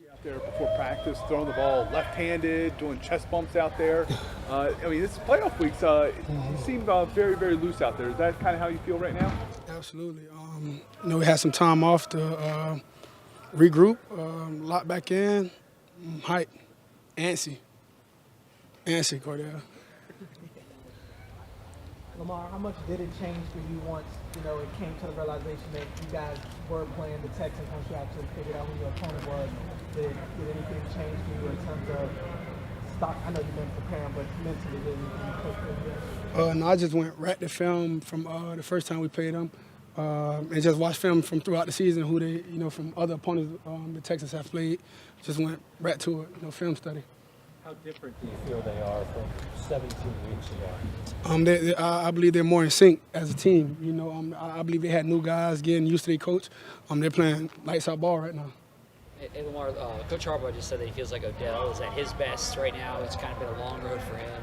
Out there before practice, throwing the ball left-handed, doing chest bumps out there. This is playoff weeks. You seem very, very loose out there. Is that kind of how you feel right now? Absolutely. We had some time off to regroup, lock back in, hype, antsy, Cordell. Lamar, how much did it change for you once, it came to the realization that you guys were playing the Texans once you actually figured out who your opponent was? Did anything change for you in terms of stock? I know you've been preparing, but mentally, did anything click for you? No, I just went right to film from the first time we played them, and just watched film from throughout the season, who they, from other opponents the Texans have played. Just went right to it, film study. How different do you feel they are from 17 weeks ago? I believe they're more in sync as a team. I believe they had new guys getting used to their coach. They're playing lights out ball right now. Hey Lamar, Coach Harbaugh just said that he feels like Odell is at his best right now. It's kind of been a long road for him.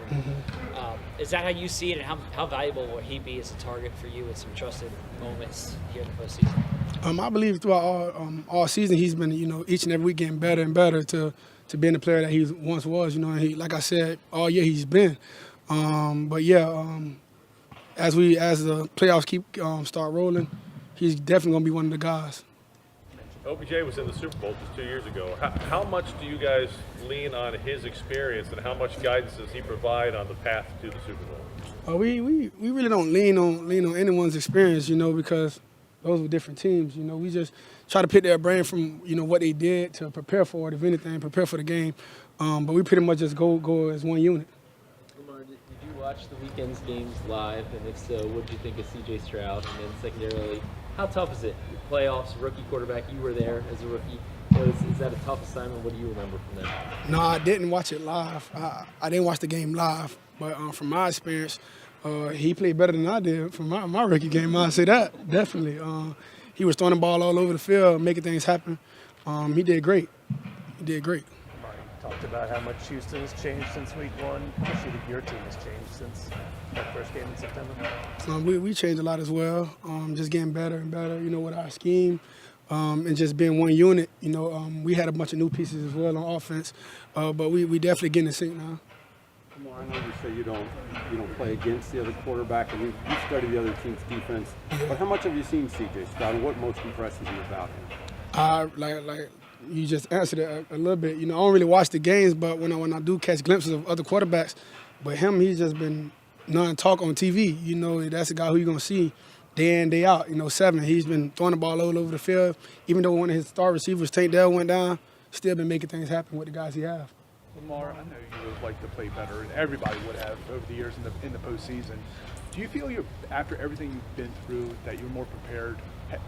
Is that how you see it, and how valuable will he be as a target for you with some trusted moments here in the postseason? I believe throughout all season he's been, each and every week getting better and better to being the player that he once was. And he, like I said, all year he's been. As the playoffs keep start rolling, he's definitely gonna be one of the guys. OBJ was in the Super Bowl just 2 years ago. How much do you guys lean on his experience, and how much guidance does he provide on the path to the Super Bowl? We really don't lean on anyone's experience, because those were different teams. We just try to pick their brain from what they did to prepare for it, if anything, prepare for the game. But we pretty much just go as one unit. Lamar, did you watch the weekend's games live? And if so, what did you think of C.J. Stroud? And then secondarily, how tough is it? Playoffs, rookie quarterback, you were there as a rookie. Is that a tough assignment? What do you remember from that? No, I didn't watch it live. I didn't watch the game live. But from my experience, he played better than I did from my rookie game. I'd say that, definitely. He was throwing the ball all over the field, making things happen. He did great. You talked about how much Houston has changed since week one. How much do you think your team has changed since that first game in September? We changed a lot as well, just getting better and better, with our scheme, and just being one unit. We had a bunch of new pieces as well on offense, but we definitely getting in sync now. Lamar, I know you say you don't play against the other quarterback, and you study the other team's defense. Yeah. But how much have you seen C.J. Stroud, and what most impresses you about him? Like you just answered it a little bit. I don't really watch the games, but when I do catch glimpses of other quarterbacks, but him, he's just been non-talk on TV. That's the guy who you're going to see day in, day out. 7, he's been throwing the ball all over the field. Even though one of his star receivers, Tank Dell, went down, still been making things happen with the guys he have. Lamar, I know you would like to play better, and everybody would have over the years in the postseason. Do you feel after everything you've been through, that you're more prepared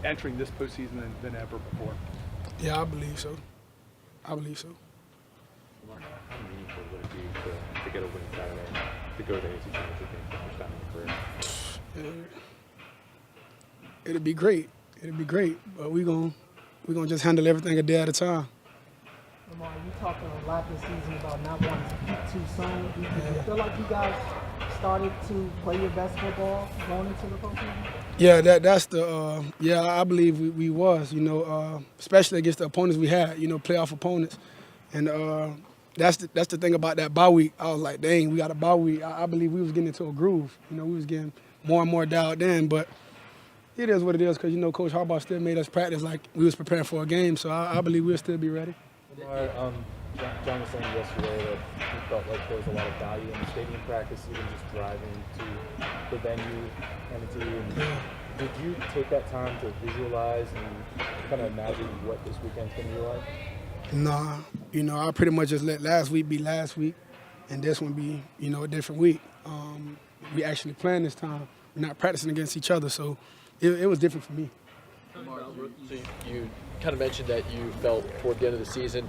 entering this postseason than ever before? Yeah, I believe so. Lamar, how meaningful would it be to get a win Saturday, to go to AFC Championship game for the first time in your career? It'll be great. But we're gonna just handle everything a day at a time. Lamar, you talked a lot this season about not wanting to peak too soon. Do you feel like you guys started to play your best football going into the postseason? Yeah, that's the I believe we was, especially against the opponents we had, playoff opponents. And that's the thing about that bye week. I was like, dang, we got a bye week. I believe we was getting into a groove. We was getting more and more dialed in, but it is what it is because, Coach Harbaugh still made us practice like we was preparing for a game, so I believe we'll still be ready. John was saying yesterday that he felt like there was a lot of value in the stadium practice, even just driving to the venue and the team. Did you take that time to visualize and kind of imagine what this weekend's going to be like? Nah, I pretty much just let last week be last week, and this one be, a different week. We actually playing this time. We're not practicing against each other, so it was different for me. So you kind of mentioned that you felt toward the end of the season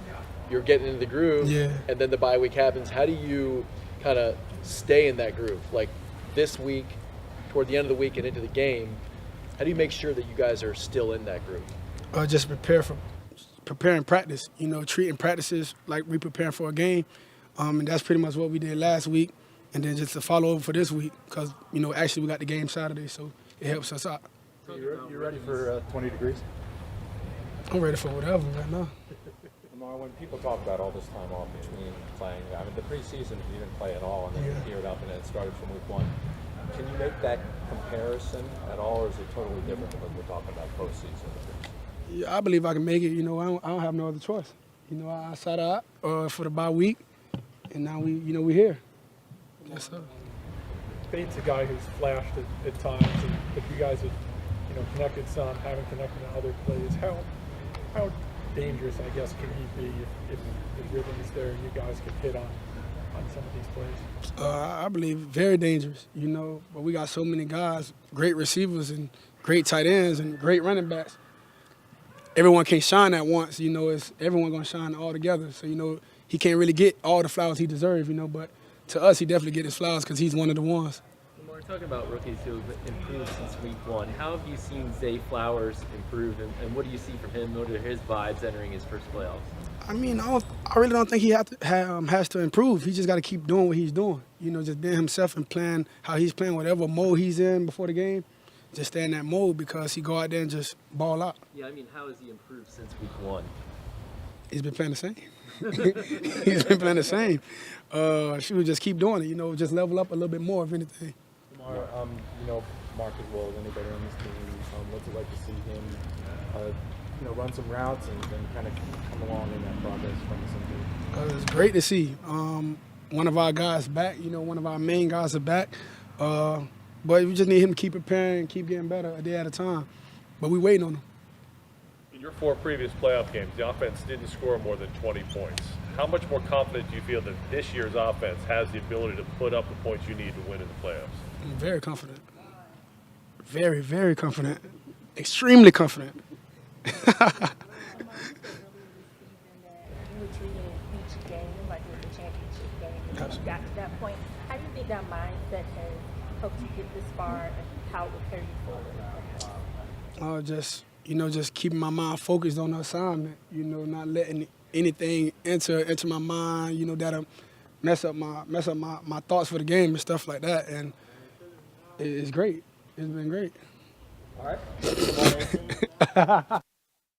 you're getting into the groove, and then the bye week happens. How do you kind of stay in that groove? Like this week, toward the end of the week and into the game, how do you make sure that you guys are still in that groove? Just preparing practice, treating practices like we preparing for a game. And that's pretty much what we did last week. And then just to follow over for this week because, actually we got the game Saturday, so it helps us out. You ready for 20 degrees? I'm ready for whatever right now. Lamar, when people talk about all this time off between playing, I mean, the preseason you didn't play at all, and then you hear it up and it started from week 1. Can you make that comparison at all, or is it totally different than what we're talking about postseason? Yeah, I believe I can make it. You know, I don't have no other choice. You know, I sat out for the bye week, and now we're here. Yes, sir. Bates, a guy who's flashed at times, and if you guys have, connected some, haven't connected in other plays, how dangerous, I guess, can he be if the rhythm is there and you guys can hit on some of these plays? I believe very dangerous, but we got so many guys, great receivers and great tight ends and great running backs. Everyone can't shine at once, it's everyone going to shine all together. So, he can't really get all the flowers he deserves, but to us, he definitely get his flowers because he's one of the ones. When we're talking about rookies who have improved since week 1, how have you seen Zay Flowers improve, and what do you see from him? What are his vibes entering his first playoffs? I mean, I really don't think he has to improve. He just got to keep doing what he's doing. Just being himself and playing how he's playing, whatever mode he's in before the game, just stay in that mode because he go out there and just ball out. Yeah, I mean, how has he improved since week 1? He's been playing the same. He's been playing the same. She would just keep doing it, just level up a little bit more, if anything. Lamar, Mark as well as anybody on this team, what's it like to see him, run some routes and kind of come along in that progress from some dude? It's great to see. One of our guys back, one of our main guys are back. But we just need him to keep preparing and keep getting better a day at a time. But we waiting on him. In your 4 previous playoff games, the offense didn't score more than 20 points. How much more confident do you feel that this year's offense has the ability to put up the points you need to win in the playoffs? I'm very confident. Very, very confident. Extremely confident. You were treating each game like it was a championship game, and when you got to that point, how do you think that mindset has helped you get this far, and how it will carry you forward? Just keeping my mind focused on the assignment. Not letting anything enter my mind. That'll mess up my thoughts for the game and stuff like that. And it's great. It's been great. All right.